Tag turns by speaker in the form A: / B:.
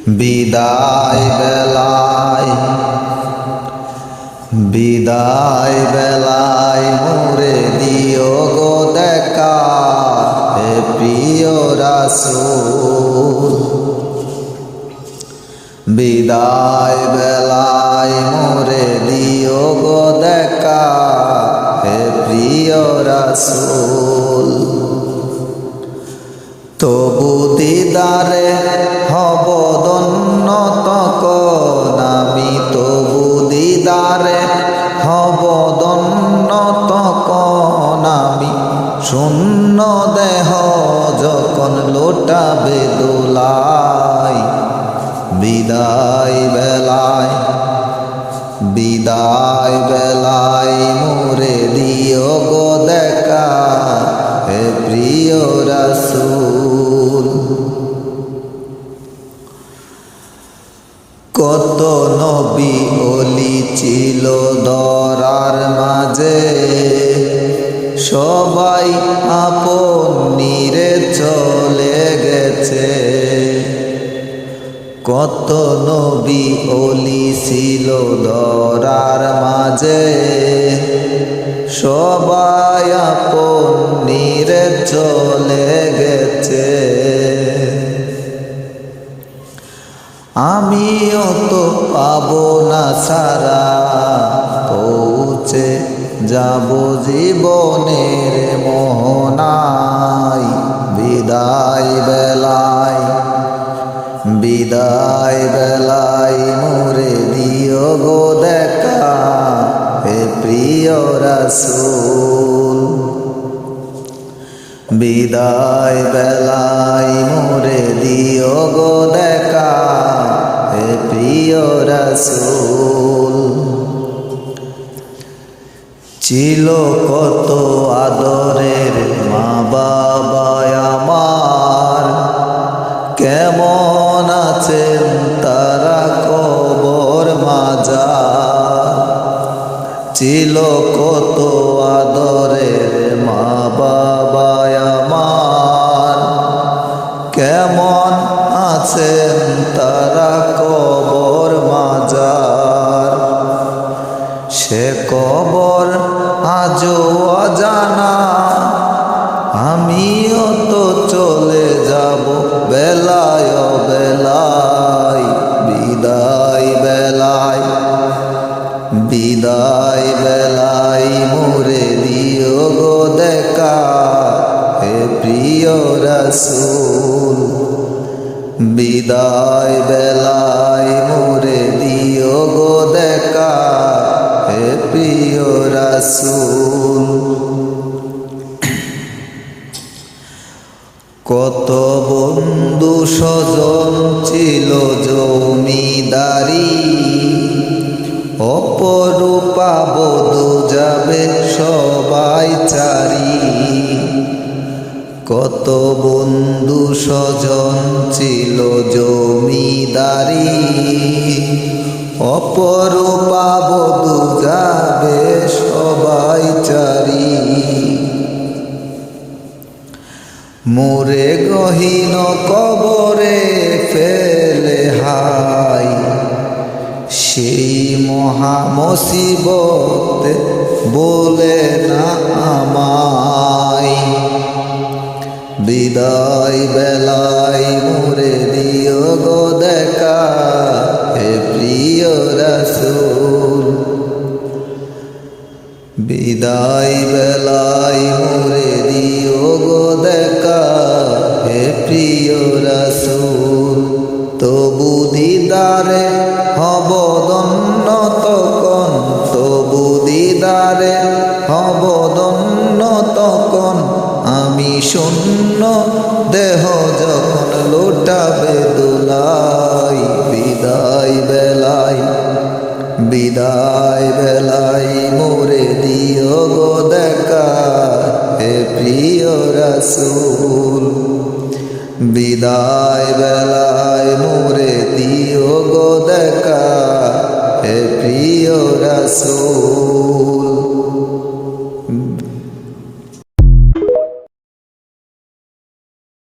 A: বিদায় বেলায় মোরে দিও গো দেখা, হে প্রিয় রাসূল। বিদায় বেলায় মোরে দিও গো দেখা, হে প্রিয় রাসূল। তবু দিদারে হব ধন্য তখন আমি, তবু দিদারে হব ধন্য তখন আমি। শূন্য দেহ যখন লোটাবে দোলায়, বিদায় বেলায় মোরে দিও গো দেখা, হে প্রিয় রাসূল। কত নবী ওলি ছিল ধরার মাঝে, সবাই আপন নিরে চলে গেছে। কত নবী ওলি ছিল ধরার মাঝে, সবাই আপন নিরে চলে গেছে। আমিও তো পাবো না সারা, পৌঁছে যাব জীবনের মোহনায়। বিদায় বেলায় মোরে দিও গো দেখা, হে প্রিয় রাসূল। বিদায় বেলায় মোরে দিও গো দেখা, হে প্রিয় রাসূল। ছিল কত আদরের মা বাবা আমার, কেমন আছেন তারা কবর মাজার। ছিল কত আদরের মা বাবা আমার, কেমন আছেন তারা কবর মাজার। সে কবর আজও অজানা, আমিও তো চলে যাব বেলায় বেলায়। বিদায় বেলায় মোরে দিও গো দেখা, হে প্রিয় রাসূল। বিদায় বেলায় মোরে দিও গো দেখা, হে প্রিয় রাসূল। কত বন্ধু স্বজন ছিল জমিদারি, অপরূপা বধূ যাবে সবাই চারি। কত বন্ধু স্বজন ছিল জমিদারি, অপরূপা বধূ যাবে সবাই চারি। মোরে গহীন কবরে ফেলে হায়, সেই মহা মুসিবতে বলে না আমায়। বিদায় বেলায় মোরে দিও গো দেখা, হে প্রিয় রাসূল। বিদায় বেলায় মোরে দিও গো দেখা, হে প্রিয় রাসূল। তবু দিদারে হব ধন্য তখন, তবু দিদারে হব ধন্য তখন আমি। শূন্য দেহ যখন লোটাবে দোলায়, বিদায় বেলায় মোরে দিও গো দেখা, হে প্রিয় রাসূল। বিদায় বেলায় মোরে দিও গো দেখা, হে প্রিয় রাসূল।